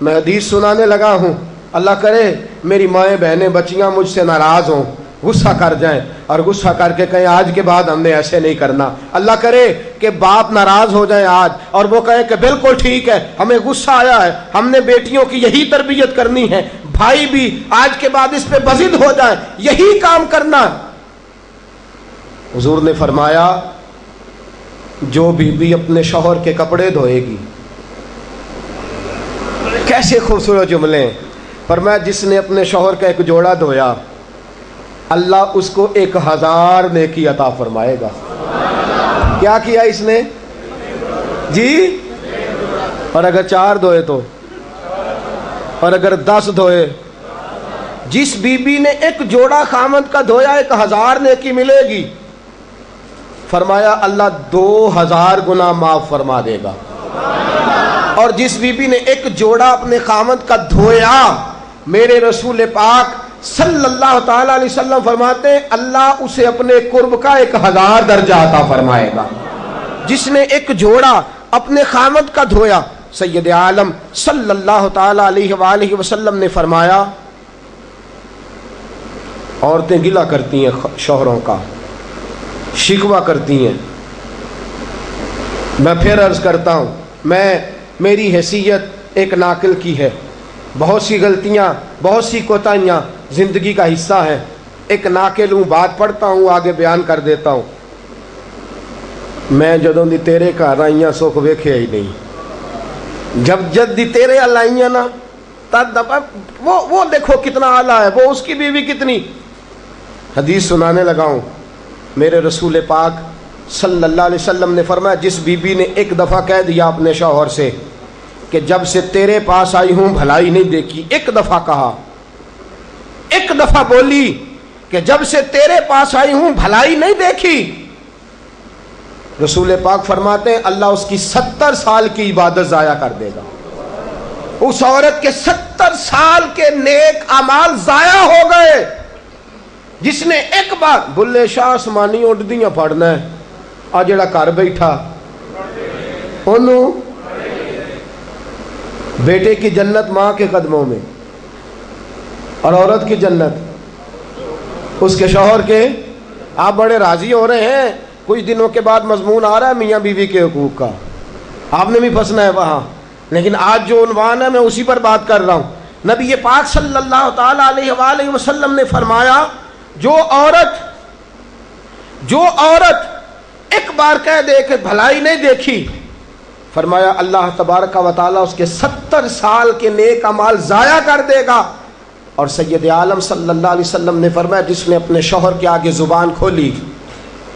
میں حدیث سنانے لگا ہوں، اللہ کرے میری مائیں بہنیں بچیاں مجھ سے ناراض ہوں، غصہ کر جائیں اور غصہ کر کے کہیں آج کے بعد ہم نے ایسے نہیں کرنا۔ اللہ کرے کہ باپ ناراض ہو جائیں آج اور وہ کہیں کہ بالکل ٹھیک ہے، ہمیں غصہ آیا ہے، ہم نے بیٹیوں کی یہی تربیت کرنی ہے، بھائی بھی آج کے بعد اس پہ بضد ہو جائیں، یہی کام کرنا۔ حضور نے فرمایا جو بیوی اپنے شوہر کے کپڑے دھوئے گی، کیسے خوبصورت جملے ہیں، فرمایا جس نے اپنے شوہر کا ایک جوڑا دھویا اللہ اس کو 1000 نیکی عطا فرمائے گا۔ کیا کیا اس نے جی؟ اور اگر 4 دھوئے تو، اور اگر 10 دھوئے، جس بی بی نے ایک جوڑا خامد کا دھویا 1000 نیکی ملے گی۔ فرمایا اللہ 2000 گنا معاف فرما دے گا۔ اور جس بی بی نے ایک جوڑا اپنے خامد کا دھویا، میرے رسول پاک صلی اللہ تعالی علیہ وسلم فرماتے ہیں اللہ اسے اپنے قرب کا 1000 درجہ عطا فرمائے گا۔ جس نے ایک جوڑا اپنے خامد کا دھویا، سید عالم صلی اللہ تعالی علیہ وآلہ وسلم نے فرمایا عورتیں گلہ کرتی ہیں شوہروں کا، شکوہ کرتی ہیں۔ میں پھر عرض کرتا ہوں، میری حیثیت ایک ناقل کی ہے، بہت سی غلطیاں، بہت سی کوتاہیاں زندگی کا حصہ ہیں، ایک ناقل ہوں، بات پڑھتا ہوں آگے بیان کر دیتا ہوں۔ میں جدوں دی تیرے گھر آئیاں سکھ ویکھیا ہی نہیں، جب جد دی تیرے ال آئیاں نا تد وہ دیکھو کتنا اعلیٰ ہے، وہ اس کی بیوی کتنی۔ حدیث سنانے لگا ہوں، میرے رسول پاک صلی اللہ علیہ وسلم نے فرمایا جس بی بی نے ایک دفعہ کہہ دیا اپنے شوہر سے کہ جب سے تیرے پاس آئی ہوں بھلائی نہیں دیکھی، ایک دفعہ کہا، ایک دفعہ بولی کہ جب سے تیرے پاس آئی ہوں بھلائی نہیں دیکھی، رسول پاک فرماتے ہیں اللہ اس کی 70 سال کی عبادت ضائع کر دے گا۔ اس عورت کے 70 سال کے نیک اعمال ضائع ہو گئے، جس نے ایک بار بلے شاہ آسمانی اڈدیاں پڑھنا ہے، آ جڑا گھر بیٹھا انہوں بیٹے کی جنت ماں کے قدموں میں، اور عورت کی جنت اس کے شوہر کے۔ آپ بڑے راضی ہو رہے ہیں، کچھ دنوں کے بعد مضمون آ رہا ہے میاں بیوی کے حقوق کا، آپ نے بھی پھنسنا ہے وہاں، لیکن آج جو عنوان ہے میں اسی پر بات کر رہا ہوں۔ نبی پاک صلی اللہ تعالی علیہ وآلہ وسلم نے فرمایا جو عورت ایک بار کہہ دے کہ بھلائی نہیں دیکھی، فرمایا اللہ تبارک و تعالیٰ اس کے 70 سال کے نیک اعمال ضائع کر دے گا۔ اور سید عالم صلی اللہ علیہ وسلم نے فرمایا جس نے اپنے شوہر کے آگے زبان کھولی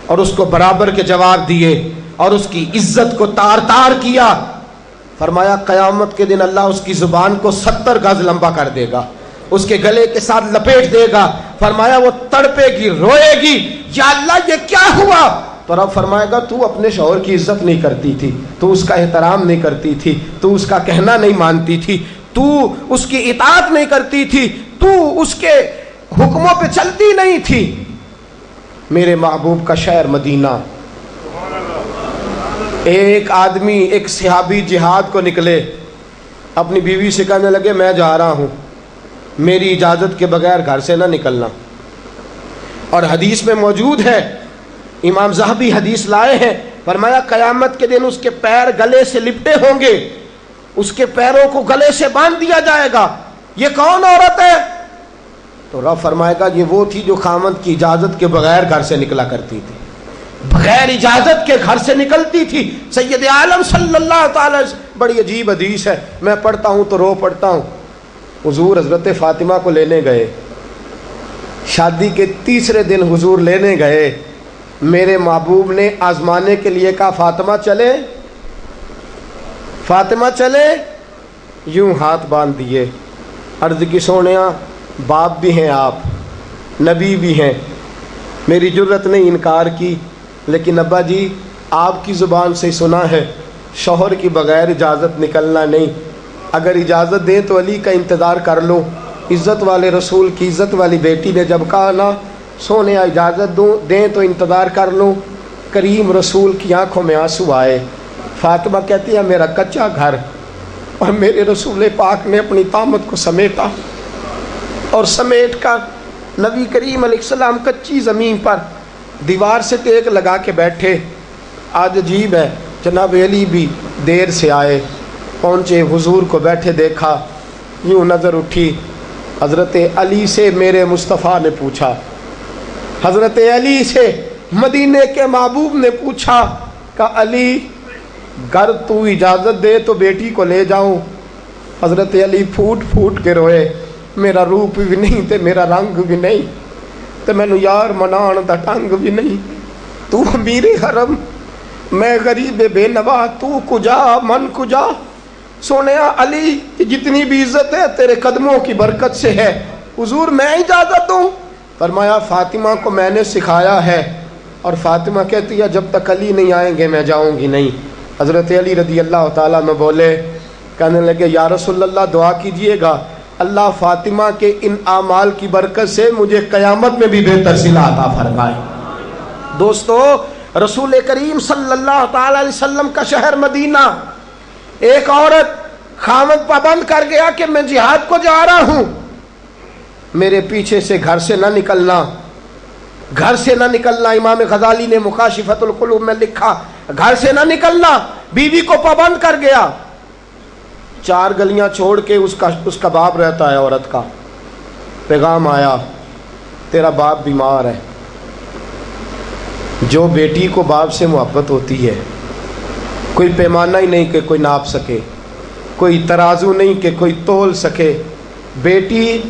اور اس کو برابر کے جواب دیے اور اس کی عزت کو تار تار کیا، فرمایا قیامت کے دن اللہ اس کی زبان کو 70 گز لمبا کر دے گا، اس کے گلے کے ساتھ لپیٹ دے گا۔ فرمایا وہ تڑپے گی، روئے گی، یا اللہ یہ کیا ہوا؟ تو رب فرمائے گا تو اپنے شوہر کی عزت نہیں کرتی تھی، تو اس کا احترام نہیں کرتی تھی، تو اس کا کہنا نہیں مانتی تھی، تو اس کی اطاعت نہیں کرتی تھی، تو اس کے حکموں پہ چلتی نہیں تھی۔ میرے محبوب کا شہر مدینہ، ایک آدمی، ایک صحابی جہاد کو نکلے، اپنی بیوی سے کہنے لگے میں جا رہا ہوں، میری اجازت کے بغیر گھر سے نہ نکلنا۔ اور حدیث میں موجود ہے، امام ذہبی حدیث لائے ہیں، فرمایا قیامت کے دن اس کے پیر گلے سے لپٹے ہوں گے، اس کے پیروں کو گلے سے باندھ دیا جائے گا، یہ کون عورت ہے؟ تو رب فرمائے گا یہ وہ تھی جو خامد کی اجازت کے بغیر گھر سے نکلا کرتی تھی، بغیر اجازت کے گھر سے نکلتی تھی۔ سید عالم صلی اللہ تعالی، بڑی عجیب حدیث ہے، میں پڑھتا ہوں تو رو پڑھتا ہوں۔ حضور حضرت فاطمہ کو لینے گئے، شادی کے 3 دن حضور لینے گئے، میرے محبوب نے آزمانے کے لیے کہا فاطمہ چلے، فاطمہ چلے، یوں ہاتھ باندھ دیے، عرض کی سونیا باپ بھی ہیں آپ، نبی بھی ہیں، میری جرت نے انکار کی، لیکن ابا جی آپ کی زبان سے سنا ہے شوہر کی بغیر اجازت نکلنا نہیں، اگر اجازت دیں تو علی کا انتظار کر لو۔ عزت والے رسول کی عزت والی بیٹی نے جب کہا نا سونے اجازت دیں تو انتظار کر لو، کریم رسول کی آنکھوں میں آنسو آئے۔ فاطمہ کہتی ہے میرا کچا گھر اور میرے رسول پاک نے اپنی طامت کو سمیٹا اور سمیٹ کر نبی کریم علیہ السلام کچی زمین پر دیوار سے ٹیک لگا کے بیٹھے. آج عجیب ہے، جناب علی بھی دیر سے آئے، پہنچے، حضور کو بیٹھے دیکھا، یوں نظر اٹھی. حضرت علی سے میرے مصطفیٰ نے پوچھا، حضرت علی سے مدینے کے محبوب نے پوچھا کہ علی گر تو اجازت دے تو بیٹی کو لے جاؤں. حضرت علی پھوٹ پھوٹ کے روئے، میرا روپ بھی نہیں تے میرا رنگ بھی نہیں تے مینوں یار منان دا ٹنگ بھی نہیں. تو امیر حرم، میں غریب بے نوا، تو کجا من کجا. سونیا علی جتنی بھی عزت ہے تیرے قدموں کی برکت سے ہے، حضور میں اجازت دوں؟ فرمایا فاطمہ کو میں نے سکھایا ہے، اور فاطمہ کہتی ہے جب تک علی نہیں آئیں گے میں جاؤں گی نہیں. حضرت علی رضی اللہ تعالیٰ عنہ بولے، کہنے لگے یا رسول اللہ دعا کیجئے گا اللہ فاطمہ کے ان اعمال کی برکت سے مجھے قیامت میں بھی بہتر صلہ عطا فرمائے. دوستو، رسول کریم صلی اللہ تعالیٰ علیہ وسلم کا شہر مدینہ، ایک عورت خامد پابند کر گیا کہ میں جہاد کو جا رہا ہوں، میرے پیچھے سے گھر سے نہ نکلنا، گھر سے نہ نکلنا. امام غزالی نے مکاشفۃ القلوب میں لکھا گھر سے نہ نکلنا. بیوی کو پابند کر گیا. 4 گلیاں چھوڑ کے اس کا باپ رہتا ہے عورت کا. پیغام آیا تیرا باپ بیمار ہے. جو بیٹی کو باپ سے محبت ہوتی ہے، کوئی پیمانہ ہی نہیں کہ کوئی ناپ سکے، کوئی ترازو نہیں کہ کوئی تول سکے. بیٹی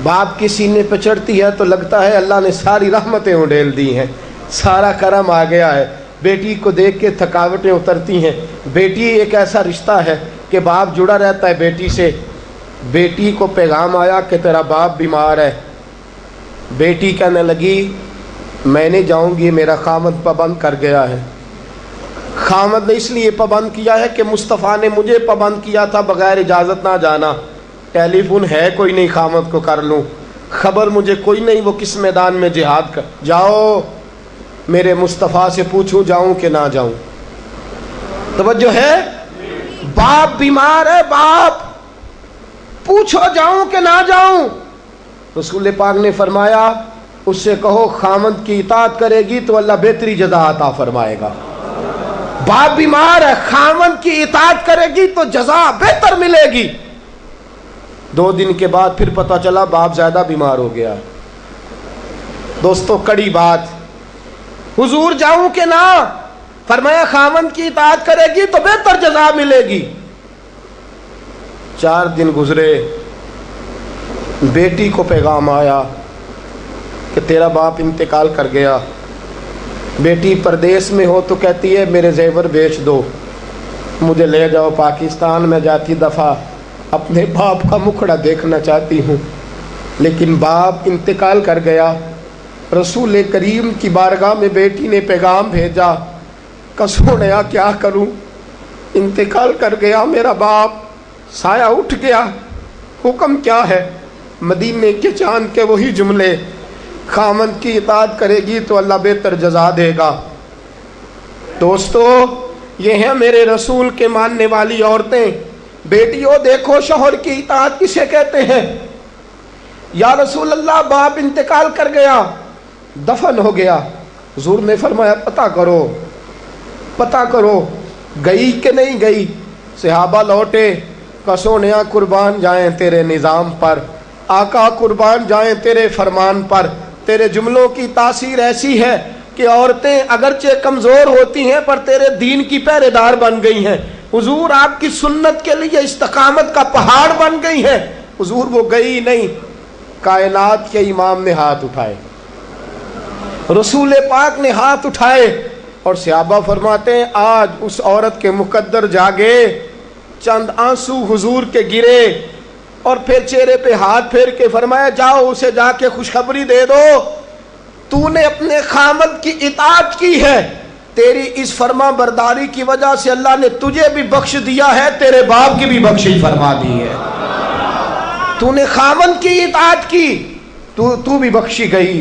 باپ کے سینے پہ چڑھتی ہے تو لگتا ہے اللہ نے ساری رحمتیں اڈیل دی ہیں، سارا کرم آ گیا ہے. بیٹی کو دیکھ کے تھکاوٹیں اترتی ہیں. بیٹی ایک ایسا رشتہ ہے کہ باپ جڑا رہتا ہے بیٹی سے. بیٹی کو پیغام آیا کہ تیرا باپ بیمار ہے. بیٹی کہنے لگی میں نہیں جاؤں گی، میرا خامد پابند کر گیا ہے. خامد نے اس لیے پابند کیا ہے کہ مصطفیٰ نے مجھے پابند کیا تھا بغیر اجازت نہ جانا. ٹیلی فون ہے کوئی نہیں خامد کو کر لوں، خبر مجھے کوئی نہیں وہ کس میدان میں جہاد کر. جاؤ میرے مصطفیٰ سے پوچھوں جاؤں کہ نہ جاؤں. توجہ ہے، باپ بیمار ہے، باپ پوچھو جاؤں کہ نہ جاؤں. رسول پاک نے فرمایا اس سے کہو خامد کی اطاعت کرے گی تو اللہ بہتری جزا عطا فرمائے گا. باپ بیمار ہے، خامد کی اطاعت کرے گی تو جزا بہتر ملے گی. 2 دن کے بعد پھر پتہ چلا باپ زیادہ بیمار ہو گیا. دوستو کڑی بات، حضور جاؤں کہ نہ؟ فرمایا خامد کی اطاعت کرے گی تو بہتر جزا ملے گی. 4 دن گزرے، بیٹی کو پیغام آیا کہ تیرا باپ انتقال کر گیا. بیٹی پردیس میں ہو تو کہتی ہے میرے زیور بیچ دو، مجھے لے جاؤ پاکستان میں، جاتی دفعہ اپنے باپ کا مکھڑا دیکھنا چاہتی ہوں. لیکن باپ انتقال کر گیا. رسول کریم کی بارگاہ میں بیٹی نے پیغام بھیجا کہ سونیا کیا کروں، انتقال کر گیا میرا باپ، سایہ اٹھ گیا، حکم کیا ہے؟ مدینے کے چاند کے وہی جملے، خامد کی اطاعت کرے گی تو اللہ بہتر جزا دے گا. دوستو یہ ہیں میرے رسول کے ماننے والی عورتیں. بیٹیوں دیکھو شوہر کی اطاعت کسے کہتے ہیں. یا رسول اللہ باپ انتقال کر گیا، دفن ہو گیا. حضور نے فرمایا پتہ کرو گئی کہ نہیں گئی. صحابہ لوٹے کہ سونیا قربان جائیں تیرے نظام پر، آقا قربان جائیں تیرے فرمان پر. تیرے جملوں کی تاثیر ایسی ہے کہ عورتیں اگرچہ کمزور ہوتی ہیں پر تیرے دین کی پہرے دار بن گئی ہیں. حضور آپ کی سنت کے لیے استقامت کا پہاڑ بن گئی ہیں. حضور وہ گئی نہیں. کائنات کے امام نے ہاتھ اٹھائے، رسول پاک نے ہاتھ اٹھائے، اور صحابہ فرماتے ہیں آج اس عورت کے مقدر جاگے. چند آنسو حضور کے گرے اور پھر چہرے پہ ہاتھ پھیر کے فرمایا جاؤ اسے جا کے خوشخبری دے دو، تو نے اپنے خامد کی اطاعت کی ہے، تیری اس فرما برداری کی وجہ سے اللہ نے تجھے بھی بخش دیا ہے، تیرے باپ کی بھی بخشش فرما دی ہے. تو نے خامد کی اطاعت کی تو بھی بخشی گئی.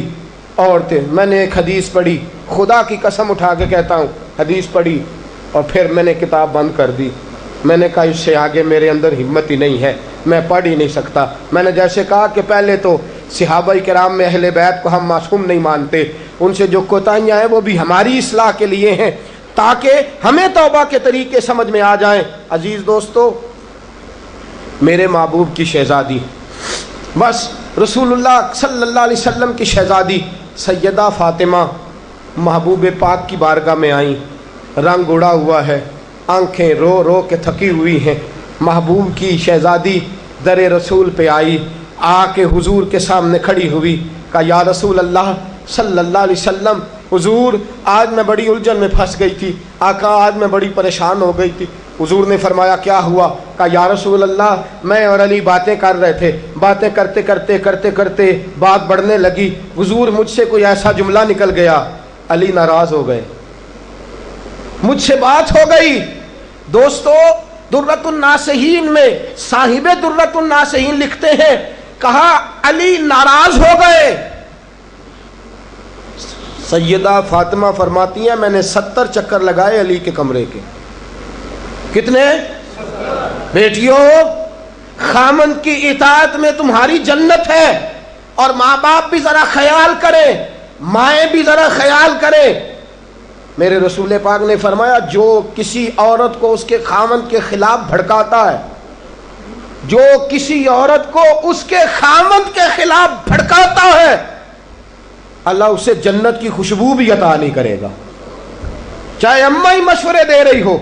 عورتیں، میں نے ایک حدیث پڑھی، خدا کی قسم اٹھا کے کہتا ہوں، حدیث پڑھی اور پھر میں نے کتاب بند کر دی. میں نے کہا اس سے آگے میرے اندر ہمت ہی نہیں ہے، میں پڑھ ہی نہیں سکتا۔ میں نے جیسے کہا کہ پہلے تو صحابہ کرام میں اہل بیت کو ہم معصوم نہیں مانتے، ان سے جو کوتاہیاں ہیں وہ بھی ہماری اصلاح کے لیے ہیں تاکہ ہمیں توبہ کے طریقے سمجھ میں آ جائیں۔ عزیز دوستو، میرے محبوب کی شہزادی، بس رسول اللہ صلی اللہ علیہ وسلم کی شہزادی سیدہ فاطمہ محبوب پاک کی بارگاہ میں آئیں، رنگ اڑا ہوا ہے، آنکھیں رو رو کے تھکی ہوئی ہیں۔ محبوب کی شہزادی در رسول پہ آئی، آ کے حضور کے سامنے کھڑی ہوئی، کہا یا رسول اللہ صلی اللہ علیہ وسلم، حضور آج میں بڑی الجھن میں پھنس گئی تھی، آقا آج میں بڑی پریشان ہو گئی تھی۔ حضور نے فرمایا کیا ہوا؟ کہا یا رسول اللہ میں اور علی باتیں کر رہے تھے، باتیں کرتے کرتے بات بڑھنے لگی، حضور مجھ سے کوئی ایسا جملہ نکل گیا، علی ناراض ہو گئے، مجھ سے بات ہو گئی۔ دوستو درۃ الناصحین میں صاحب درۃ الناصحین لکھتے ہیں، کہا علی ناراض ہو گئے۔ سیدہ فاطمہ فرماتی ہیں میں نے 70 چکر لگائے علی کے کمرے کے۔ کتنے؟ بیٹیوں، خامند کی اطاعت میں تمہاری جنت ہے، اور ماں باپ بھی ذرا خیال کریں، مائیں بھی ذرا خیال کریں۔ میرے رسول پاک نے فرمایا جو کسی عورت کو اس کے خامند کے خلاف بھڑکاتا ہے، جو کسی عورت کو اس کے خامند کے خلاف بھڑکاتا ہے، اللہ اسے جنت کی خوشبو بھی عطا نہیں کرے گا۔ چاہے اماں ہی مشورے دے رہی ہو،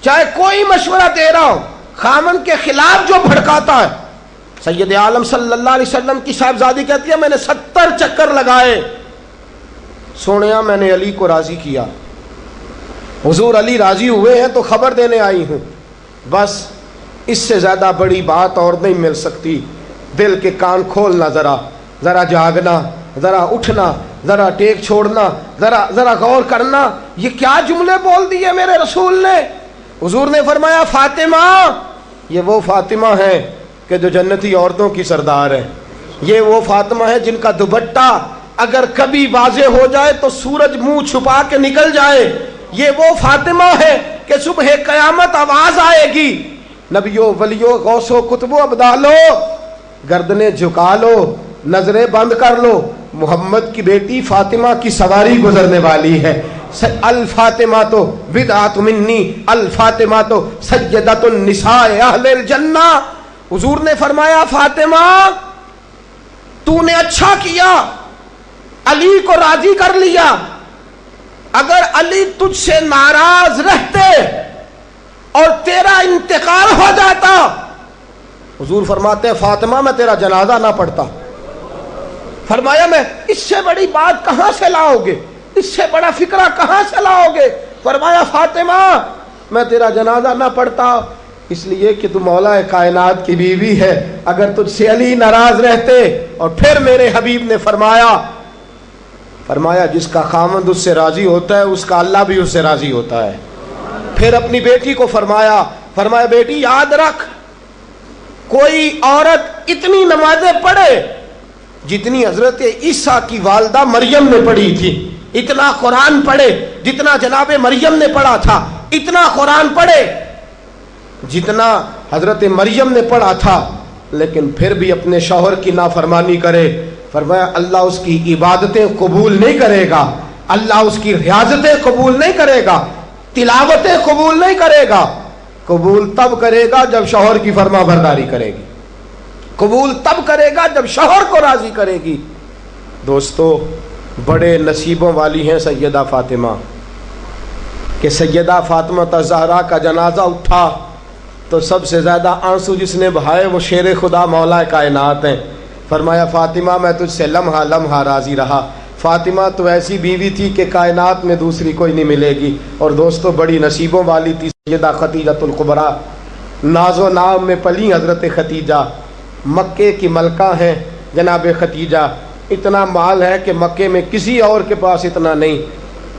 چاہے کوئی مشورہ دے رہا ہو، خامند کے خلاف جو بھڑکاتا ہے۔ سید عالم صلی اللہ علیہ وسلم کی صاحبزادی کہتی ہے میں نے 70 چکر لگائے، سونیا میں نے علی کو راضی کیا، حضور علی راضی ہوئے ہیں تو خبر دینے آئی ہوں، بس اس سے زیادہ بڑی بات اور نہیں مل سکتی۔ دل کے کان کھولنا، ذرا جاگنا، ذرا اٹھنا، ذرا ٹیک چھوڑنا، ذرا غور کرنا، یہ کیا جملے بول دیے میرے رسول نے۔ حضور نے فرمایا فاطمہ، یہ وہ فاطمہ ہے کہ جو جنتی عورتوں کی سردار ہے، یہ وہ فاطمہ ہے جن کا دوپٹہ اگر کبھی واضح ہو جائے تو سورج منہ چھپا کے نکل جائے، یہ وہ فاطمہ ہے کہ صبح قیامت آواز آئے گی، نبیوں ولیوں غوثوں کتبوں ابدالو گردنیں جھکا لو، نظریں بند کر لو، محمد کی بیٹی فاطمہ کی سواری گزرنے والی ہے۔ الفاطمہ تو بدعت منی، الفاطمہ تو سیدۃ النساء اہل الجنہ۔ حضور نے فرمایا فاطمہ تو نے اچھا کیا، علی کو راضی کر لیا، اگر علی تجھ سے ناراض رہتے اور تیرا انتقال ہو جاتا، حضور فرماتے ہیں فاطمہ میں تیرا جنازہ نہ پڑھتا۔ فرمایا میں اس سے بڑی بات کہاں سے لاؤ گے، اس سے بڑا فکرہ کہاں سے لاؤ گے؟ فرمایا فاطمہ میں تیرا جنازہ نہ پڑھتا اس لیے کہ تو مولا کائنات کی بیوی ہے، اگر تجھ سے علی ناراض رہتے۔ اور پھر میرے حبیب نے فرمایا جس کا خامند اس سے راضی ہوتا ہے اس کا اللہ بھی اس سے راضی ہوتا ہے۔ پھر اپنی بیٹی کو فرمایا بیٹی یاد رکھ، کوئی عورت اتنی نمازیں پڑھے جتنی حضرت عیسیٰ کی والدہ مریم نے پڑھی تھی، اتنا قرآن پڑھے جتنا جناب مریم نے پڑھا تھا، اتنا قرآن پڑھے جتنا حضرت مریم نے پڑھا تھا، لیکن پھر بھی اپنے شوہر کی نافرمانی کرے، فرمایا اللہ اس کی عبادتیں قبول نہیں کرے گا، اللہ اس کی ریاضتیں قبول نہیں کرے گا، تلاوتیں قبول نہیں کرے گا۔ قبول تب کرے گا جب شوہر کی فرما برداری کرے گی، قبول تب کرے گا جب شوہر کو راضی کرے گی۔ دوستو بڑے نصیبوں والی ہیں سیدہ فاطمہ کہ سیدہ فاطمہ الزہرا کا جنازہ اٹھا تو سب سے زیادہ آنسو جس نے بہائے وہ شیر خدا مولا کائنات ہیں۔ فرمایا فاطمہ میں تجھ سے لمحہ لمحہ راضی رہا، فاطمہ تو ایسی بیوی تھی کہ کائنات میں دوسری کوئی نہیں ملے گی۔ اور دوستو بڑی نصیبوں والی تھی سیدہ خدیجہ الکبریٰ، ناز و نام میں پلی حضرت خدیجہ، مکے کی ملکہ ہیں جناب خدیجہ، اتنا مال ہے کہ مکے میں کسی اور کے پاس اتنا نہیں۔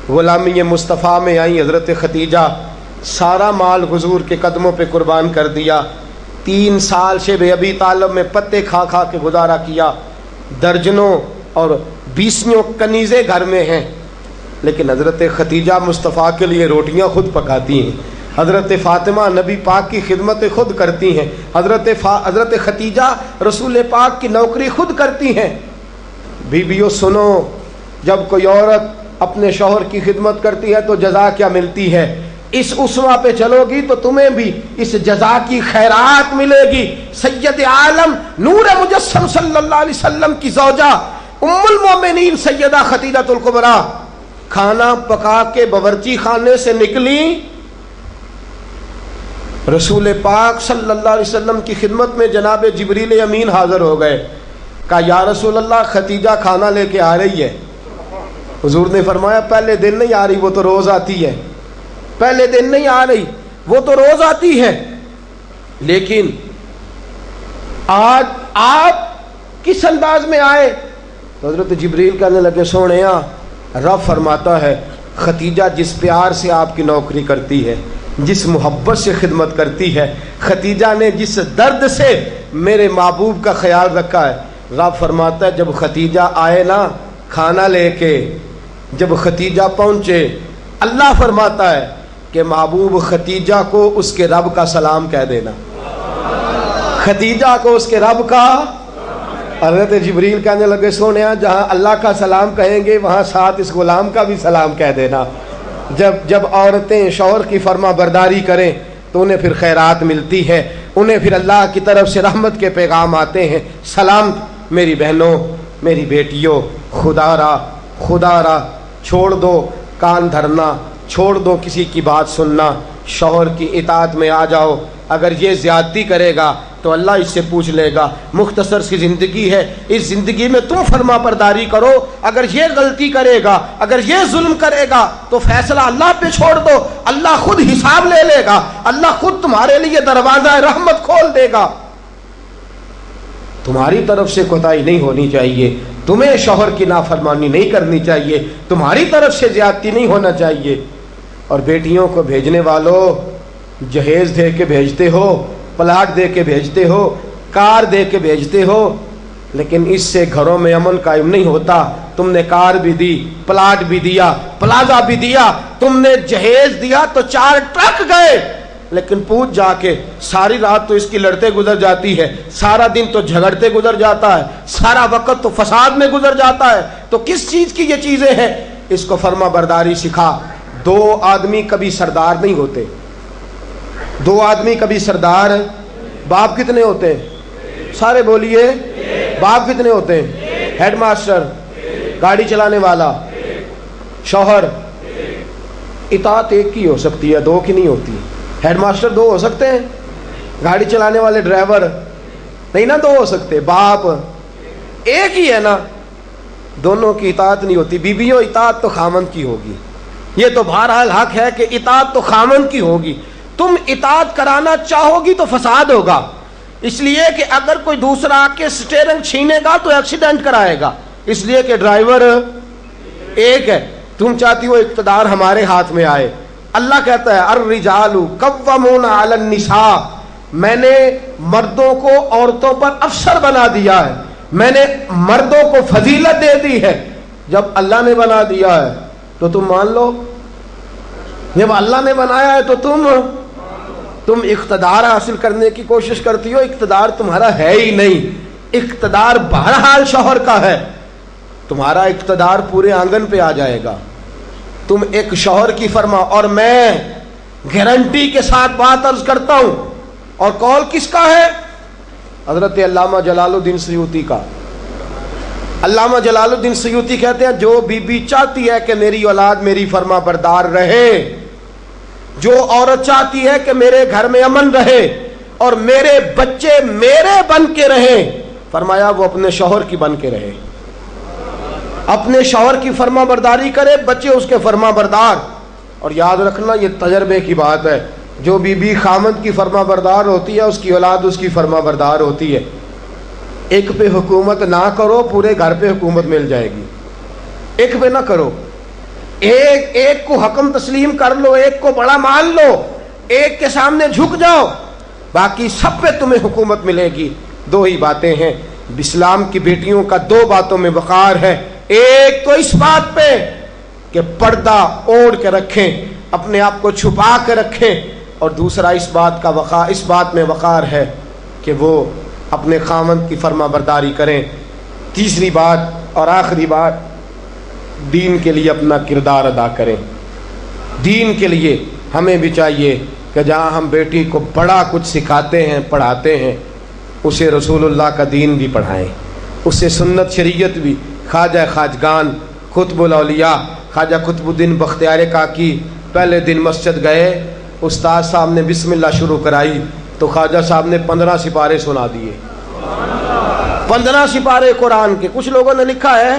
غلامی مصطفیٰ میں آئی حضرت خدیجہ، سارا مال حضور کے قدموں پہ قربان کر دیا، 3 سال شیب ابی طالب میں پتے کھا کھا کے گزارا کیا، درجنوں اور 20 کنیزیں گھر میں ہیں، لیکن حضرت خدیجہ مصطفیٰ کے لیے روٹیاں خود پکاتی ہیں۔ حضرت فاطمہ نبی پاک کی خدمت خود کرتی ہیں، حضرت خدیجہ رسول پاک کی نوکری خود کرتی ہیں۔ بیویوں سنو، جب کوئی عورت اپنے شوہر کی خدمت کرتی ہے تو جزا کیا ملتی ہے؟ اس اسوہ پہ چلو گی تو تمہیں بھی اس جزا کی خیرات ملے گی۔ سید عالم نور مجسم صلی اللہ علیہ وسلم کی زوجہ ام المومنین سیدہ خدیجہ الکبریٰ کھانا پکا کے باورچی خانے سے نکلی، رسول پاک صلی اللہ علیہ وسلم کی خدمت میں جناب جبریل امین حاضر ہو گئے۔ کہا یا رسول اللہ خدیجہ کھانا لے کے آ رہی ہے۔ حضور نے فرمایا پہلے دن نہیں آ رہی، وہ تو روز آتی ہے۔ پہلے دن نہیں آ رہی، وہ تو روز آتی ہے، لیکن آج آپ کس انداز میں آئے؟ حضرت جبریل کہنے لگے سونیا، رب فرماتا ہے خدیجہ جس پیار سے آپ کی نوکری کرتی ہے، جس محبت سے خدمت کرتی ہے، خدیجہ نے جس درد سے میرے محبوب کا خیال رکھا ہے، رب فرماتا ہے جب خدیجہ آئے نا کھانا لے کے، جب خدیجہ پہنچے، اللہ فرماتا ہے کہ محبوب خدیجہ کو اس کے رب کا سلام کہہ دینا، خدیجہ کو اس کے رب کا۔ حضرت جبریل کہنے لگے سونیا جہاں اللہ کا سلام کہیں گے وہاں ساتھ اس غلام کا بھی سلام کہہ دینا۔ جب عورتیں شوہر کی فرما برداری کریں تو انہیں پھر خیرات ملتی ہے، انہیں پھر اللہ کی طرف سے رحمت کے پیغام آتے ہیں۔ سلام میری بہنوں، میری بیٹیوں، خدا را چھوڑ دو کان دھرنا، چھوڑ دو کسی کی بات سننا، شوہر کی اطاعت میں آ جاؤ۔ اگر یہ زیادتی کرے گا تو اللہ اس سے پوچھ لے گا۔ مختصر سی زندگی ہے، اس زندگی میں تم فرما برداری کرو۔ اگر یہ غلطی کرے گا، اگر یہ ظلم کرے گا تو فیصلہ اللہ پہ چھوڑ دو، اللہ خود حساب لے لے گا، اللہ خود تمہارے لیے دروازہ رحمت کھول دے گا۔ تمہاری طرف سے کوتاہی نہیں ہونی چاہیے، تمہیں شوہر کی نافرمانی نہیں کرنی چاہیے، تمہاری طرف سے زیادتی نہیں ہونا چاہیے۔ اور بیٹیوں کو بھیجنے والوں، جہیز دے کے بھیجتے ہو، پلاٹ دے کے بھیجتے ہو، کار دے کے بھیجتے ہو، لیکن اس سے گھروں میں امن قائم نہیں ہوتا۔ تم نے کار بھی دی، پلاٹ بھی دیا، پلازا بھی دیا، تم نے جہیز دیا تو 4 ٹرک گئے، لیکن پوچھ جا کے ساری رات تو اس کی لڑتے گزر جاتی ہے، سارا دن تو جھگڑتے گزر جاتا ہے، سارا وقت تو فساد میں گزر جاتا ہے، تو کس چیز کی یہ چیزیں ہیں؟ اس کو فرما برداری سکھا۔ 2 آدمی کبھی سردار نہیں ہوتے، 2 آدمی کبھی سردار۔ باپ کتنے ہوتے ہیں؟ سارے بولیے، باپ کتنے ہوتے ہیں؟ ہیڈ ماسٹر، گاڑی چلانے والا، شوہر۔ اطاعت ایک کی ہو سکتی ہے، 2 کی نہیں ہوتی۔ ہیڈ ماسٹر 2 ہو سکتے ہیں، گاڑی چلانے والے ڈرائیور نہیں نا 2 ہو سکتے، باپ ایک ہی ہے نا، دونوں کی اطاعت نہیں ہوتی۔ بیویوں اطاعت تو خامند کی ہوگی، یہ تو بہرحال حق ہے کہ اطاعت تو خامند کی ہوگی۔ تم اطاعت کرانا چاہو گی تو فساد ہوگا، اس لیے کہ اگر کوئی دوسرا آ کے سٹیئرنگ چھینے گا تو ایکسیڈنٹ کرائے گا، اس لیے کہ ڈرائیور ایک ہے۔ تم چاہتی ہو اقتدار ہمارے ہاتھ میں آئے، اللہ کہتا ہے الرجال قوامون علی النساء، میں نے مردوں کو عورتوں پر افسر بنا دیا ہے، میں نے مردوں کو فضیلت دے دی ہے۔ جب اللہ نے بنا دیا ہے تو تم مان لو، جب اللہ نے بنایا ہے تو تم اقتدار حاصل کرنے کی کوشش کرتی ہو، اقتدار تمہارا ہے ہی نہیں، اقتدار بہرحال شوہر کا ہے، تمہارا اقتدار پورے آنگن پہ آ جائے گا۔ تم ایک شوہر کی فرما، اور میں گارنٹی کے ساتھ بات عرض کرتا ہوں، اور قول کس کا ہے؟ حضرت علامہ جلال الدین سیوطی کا۔ علامہ جلال الدین سیوطی کہتے ہیں جو بی چاہتی ہے کہ میری اولاد میری فرما بردار رہے، جو عورت چاہتی ہے کہ میرے گھر میں امن رہے اور میرے بچے میرے بن کے رہیں، فرمایا وہ اپنے شوہر کی بن کے رہے، اپنے شوہر کی فرما برداری کرے، بچے اس کے فرما بردار۔ اور یاد رکھنا یہ تجربے کی بات ہے، جو بی خامند کی فرما بردار ہوتی ہے اس کی اولاد اس کی فرما بردار ہوتی ہے۔ ایک پہ حکومت نہ کرو، پورے گھر پہ حکومت مل جائے گی۔ ایک پہ نہ کرو، ایک کو حکم تسلیم کر لو، ایک کو بڑا مان لو، ایک کے سامنے جھک جاؤ، باقی سب پہ تمہیں حکومت ملے گی۔ 2 ہی باتیں ہیں اسلام کی بیٹیوں کا، 2 باتوں میں وقار ہے۔ ایک تو اس بات پہ کہ پردہ اوڑھ کے رکھیں، اپنے آپ کو چھپا کے رکھیں، اور دوسرا اس بات میں وقار ہے کہ وہ اپنے خاوند کی فرما برداری کریں. تیسری بات اور آخری بات، دین کے لیے اپنا کردار ادا کریں. دین کے لیے ہمیں بھی چاہیے کہ جہاں ہم بیٹی کو بڑا کچھ سکھاتے ہیں پڑھاتے ہیں، اسے رسول اللہ کا دین بھی پڑھائیں، اسے سنت شریعت بھی. خواجہ خواجگان قطب الاولیاء خواجہ قطب الدین بختیار کاکی پہلے دن مسجد گئے، استاد صاحب نے بسم اللہ شروع کرائی تو خواجہ صاحب نے 15 سپارے سنا دیے. 15 سپارے قرآن کے. کچھ لوگوں نے لکھا ہے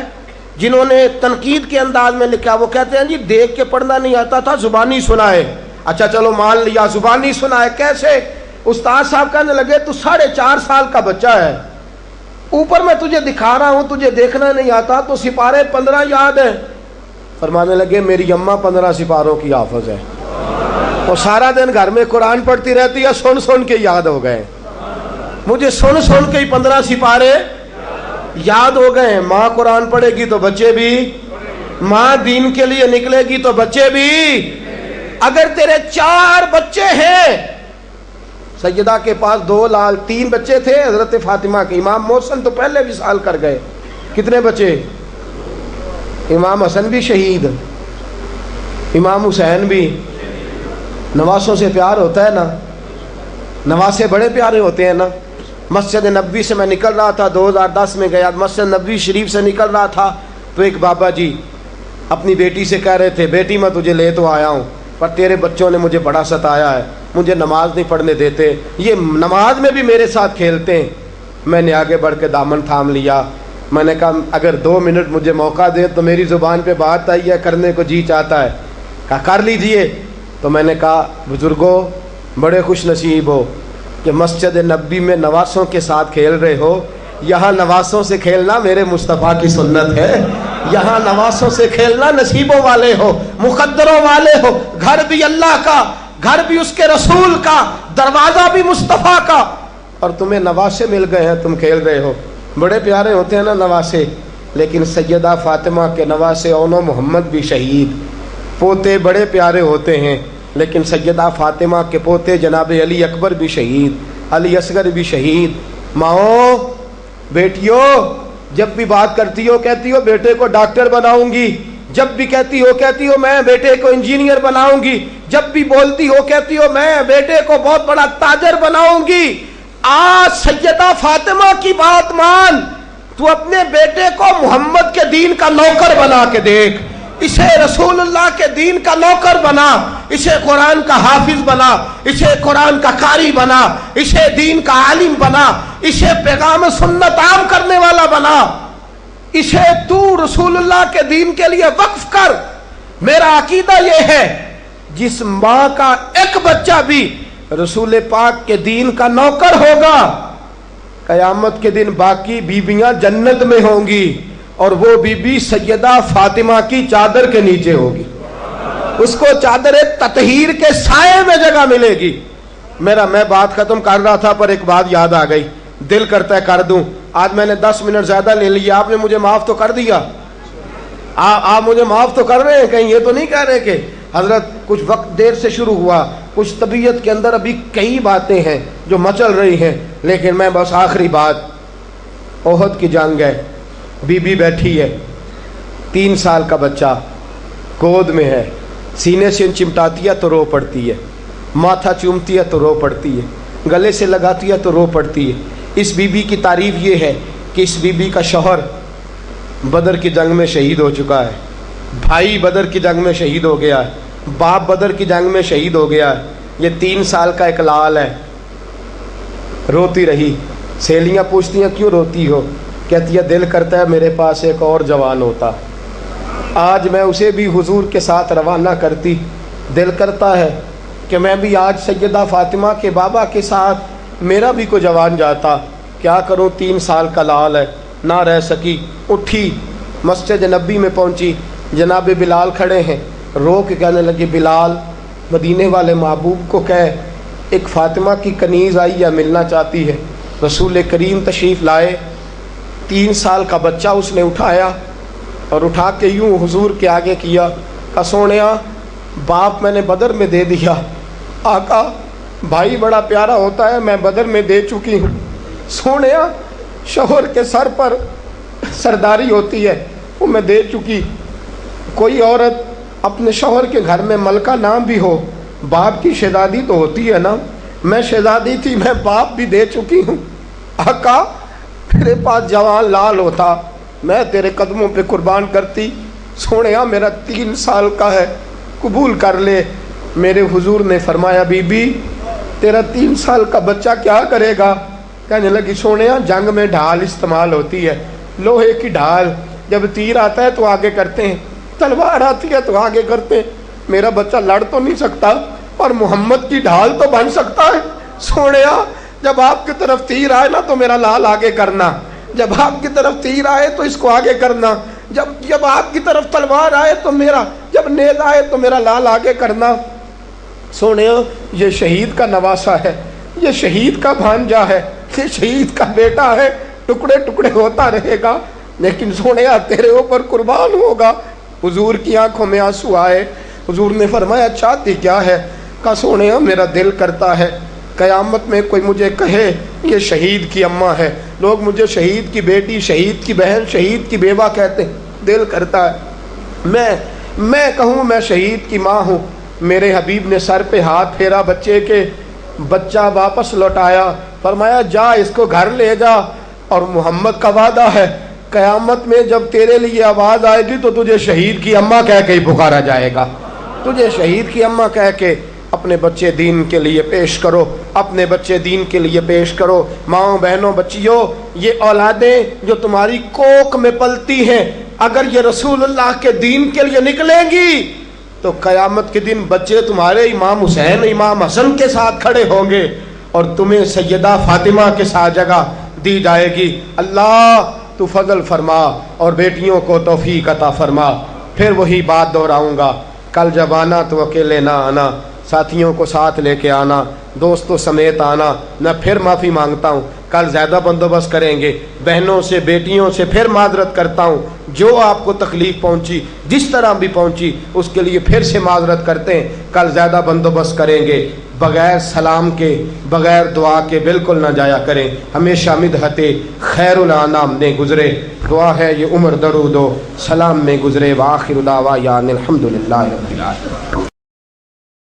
جنہوں نے تنقید کے انداز میں لکھا، وہ کہتے ہیں جی دیکھ کے پڑھنا نہیں آتا تھا، زبانی سنائے. اچھا چلو مان لیا زبانی سنائے. کیسے؟ استاد صاحب کہنے لگے تو 4.5 سال کا بچہ ہے، اوپر میں تجھے دکھا رہا ہوں، تجھے دیکھنا نہیں آتا تو سپارے 15 یاد ہیں. فرمانے لگے میری اماں 15 سپاروں کی حافظ ہے، وہ سارا دن گھر میں قرآن پڑھتی رہتی ہے، سن سن کے یاد ہو گئے. مجھے سن سن کے ہی 15 سپارے یاد ہو گئے ہیں. ماں قرآن پڑھے گی تو بچے بھی، ماں دین کے لیے نکلے گی تو بچے بھی. اگر تیرے 4 بچے ہیں، سیدہ کے پاس 2 لال 3 بچے تھے حضرت فاطمہ کے. امام محسن تو پہلے وصال کر گئے. کتنے بچے؟ امام حسن بھی شہید، امام حسین بھی. نواسوں سے پیار ہوتا ہے نا، نواسے بڑے پیارے ہوتے ہیں نا. مسجد نبوی سے میں نکل رہا تھا، 2010 میں گیا، مسجد نبوی شریف سے نکل رہا تھا تو ایک بابا جی اپنی بیٹی سے کہہ رہے تھے بیٹی میں تجھے لے تو آیا ہوں پر تیرے بچوں نے مجھے بڑا ستایا ہے، مجھے نماز نہیں پڑھنے دیتے، یہ نماز میں بھی میرے ساتھ کھیلتے ہیں. میں نے آگے بڑھ کے دامن تھام لیا. میں نے کہا اگر 2 منٹ مجھے موقع دے تو میری زبان پہ بات آئی ہے، کرنے کو جی چاہتا ہے. کہا کر لیجئے. تو میں نے کہا بزرگوں بڑے خوش نصیب ہو کہ مسجد نبوی میں نواسوں کے ساتھ کھیل رہے ہو. یہاں نواسوں سے کھیلنا میرے مصطفیٰ کی سنت ہے. یہاں نواسوں سے کھیلنا نصیبوں والے ہو، مقدروں والے ہو. گھر بھی اللہ کا، گھر بھی اس کے رسول کا، دروازہ بھی مصطفیٰ کا، اور تمہیں نواسے مل گئے ہیں، تم کھیل رہے ہو. بڑے پیارے ہوتے ہیں نا نواسے. لیکن سیدہ فاطمہ کے نواسے اونو محمد بھی شہید. پوتے بڑے پیارے ہوتے ہیں لیکن سیدہ فاطمہ کے پوتے جناب علی اکبر بھی شہید، علی اصغر بھی شہید. ماؤں بیٹیوں جب بھی بات کرتی ہو کہتی ہو بیٹے کو ڈاکٹر بناؤں گی، جب بھی کہتی ہو میں بیٹے کو انجینئر بناؤں گی، جب بھی بولتی ہو کہتی ہو میں بیٹے کو بہت بڑا تاجر بناؤں گی. آج سیدہ فاطمہ کی بات مان، تو اپنے بیٹے کو محمد کے دین کا نوکر بنا کے دیکھ، اسے رسول اللہ کے دین کا نوکر بنا، اسے قرآن کا حافظ بنا، اسے قرآن کا قاری بنا، اسے دین کا عالم بنا، اسے پیغام سنت عام کرنے والا بنا، اسے تو رسول اللہ کے دین کے لیے وقف کر. میرا عقیدہ یہ ہے جس ماں کا ایک بچہ بھی رسول پاک کے دین کا نوکر ہوگا، قیامت کے دن باقی بیویاں جنت میں ہوں گی اور وہ بی بی سیدہ فاطمہ کی چادر کے نیچے ہوگی. اس کو چادر تطہیر کے سائے میں جگہ ملے گی. میں بات ختم کر رہا تھا پر ایک بات یاد آ گئی، دل کرتا ہے کر دوں. آج میں نے 10 منٹ زیادہ لے لیا، آپ نے مجھے معاف تو کر دیا، آپ مجھے معاف تو کر رہے ہیں، کہیں یہ تو نہیں کہہ رہے کہ حضرت کچھ وقت دیر سے شروع ہوا، کچھ طبیعت کے اندر ابھی کئی باتیں ہیں جو مچل رہی ہیں. لیکن میں بس آخری بات، احد کی جنگ ہے، بی بی بیٹھی ہے، 3 سال کا بچہ گود میں ہے، سینے سے چمٹاتی ہے تو رو پڑتی ہے، ماتھا چومتی ہے تو رو پڑتی ہے، گلے سے لگاتی ہے تو رو پڑتی ہے. اس بی بی کی تعریف یہ ہے کہ اس بی بی کا شوہر بدر کی جنگ میں شہید ہو چکا ہے، بھائی بدر کی جنگ میں شہید ہو گیا ہے، باپ بدر کی جنگ میں شہید ہو گیا ہے. یہ 3 سال کا ایک لال ہے. روتی رہی. سہیلیاں پوچھتی ہیں کیوں روتی ہو؟ کہتی ہے دل کرتا ہے میرے پاس ایک اور جوان ہوتا، آج میں اسے بھی حضور کے ساتھ روانہ کرتی. دل کرتا ہے کہ میں بھی آج سیدہ فاطمہ کے بابا کے ساتھ میرا بھی کوئی جوان جاتا. کیا کروں، 3 سال کا لال ہے. نہ رہ سکی، اٹھی مسجد نبی میں پہنچی. جناب بلال کھڑے ہیں، رو کے کہنے لگے بلال مدینے والے محبوب کو کہے ایک فاطمہ کی کنیز آئی ہے، ملنا چاہتی ہے. رسول کریم تشریف لائے. 3 سال کا بچہ اس نے اٹھایا اور اٹھا کے یوں حضور کے آگے کیا، کہا سونیا باپ میں نے بدر میں دے دیا، آقا بھائی بڑا پیارا ہوتا ہے، میں بدر میں دے چکی ہوں۔ سونیا شوہر کے سر پر سرداری ہوتی ہے، وہ میں دے چکی۔ کوئی عورت اپنے شوہر کے گھر میں ملکہ نام بھی ہو، باپ کی شہزادی تو ہوتی ہے نا، میں شہزادی تھی، میں باپ بھی دے چکی ہوں۔ آقا میرے پاس جوان لال ہوتا، میں تیرے قدموں پہ قربان کرتی۔ سونیا میرا 3 سال کا ہے، قبول کر لے۔ میرے حضور نے فرمایا بی بی تیرا 3 سال کا بچہ کیا کرے گا؟ کہنے لگی سونیا جنگ میں ڈھال استعمال ہوتی ہے، لوہے کی ڈھال، جب تیر آتا ہے تو آگے کرتے ہیں، تلوار آتی ہے تو آگے کرتے ہیں، میرا بچہ لڑ تو نہیں سکتا اور محمد کی ڈھال تو بن سکتا ہے۔ سونیا جب آپ کی طرف تیر آئے نا تو میرا لال آگے کرنا، جب آپ کی طرف تیر آئے تو اس کو آگے کرنا، جب آپ کی طرف تلوار آئے تو میرا، جب نیز آئے تو میرا لال آگے کرنا۔ سونیا یہ شہید کا نواسا ہے، یہ شہید کا بھانجا ہے، یہ شہید کا بیٹا ہے، ٹکڑے ٹکڑے ہوتا رہے گا لیکن سونیا تیرے اوپر قربان ہوگا۔ حضور کی آنکھوں میں آنسو آئے۔ حضور نے فرمایا چاہتی کیا ہے؟ کہا سونیا میرا دل کرتا ہے قیامت میں کوئی مجھے کہے یہ شہید کی اماں ہے، لوگ مجھے شہید کی بیٹی، شہید کی بہن، شہید کی بیوہ کہتے ہیں، دل کرتا ہے میں کہوں میں شہید کی ماں ہوں۔ میرے حبیب نے سر پہ ہاتھ پھیرا بچے کے، بچہ واپس لوٹایا، فرمایا جا اس کو گھر لے جا، اور محمد کا وعدہ ہے قیامت میں جب تیرے لیے آواز آئے گی تو تجھے شہید کی اماں کہہ کے ہی پکارا جائے گا، تجھے شہید کی اماں کہہ کے۔ اپنے بچے دین کے لیے پیش کرو، اپنے بچے دین کے لیے پیش کرو۔ ماؤں بہنوں بچیوں، یہ اولادیں جو تمہاری کوکھ میں پلتی ہیں اگر یہ رسول اللہ کے دین کے لیے نکلیں گی تو قیامت کے دن بچے تمہارے امام حسین امام حسن کے ساتھ کھڑے ہوں گے اور تمہیں سیدہ فاطمہ کے ساتھ جگہ دی جائے گی۔ اللہ تو فضل فرما اور بیٹیوں کو توفیق عطا فرما۔ پھر وہی بات دہراؤں گا، کل جب آنا تو اکیلے نہ آنا، ساتھیوں کو ساتھ لے کے آنا، دوستوں سمیت آنا۔ میں پھر معافی مانگتا ہوں، کل زیادہ بندوبست کریں گے، بہنوں سے بیٹیوں سے پھر معذرت کرتا ہوں، جو آپ کو تکلیف پہنچی جس طرح بھی پہنچی اس کے لیے پھر سے معذرت کرتے ہیں، کل زیادہ بندوبست کریں گے۔ بغیر سلام کے بغیر دعا کے بالکل نہ جایا کریں، ہمیشہ مدحت خیر الانام نے گزرے، دعا ہے یہ عمر درود و سلام میں گزرے۔ وآخر دعوانا الحمدللہ رب العالمین۔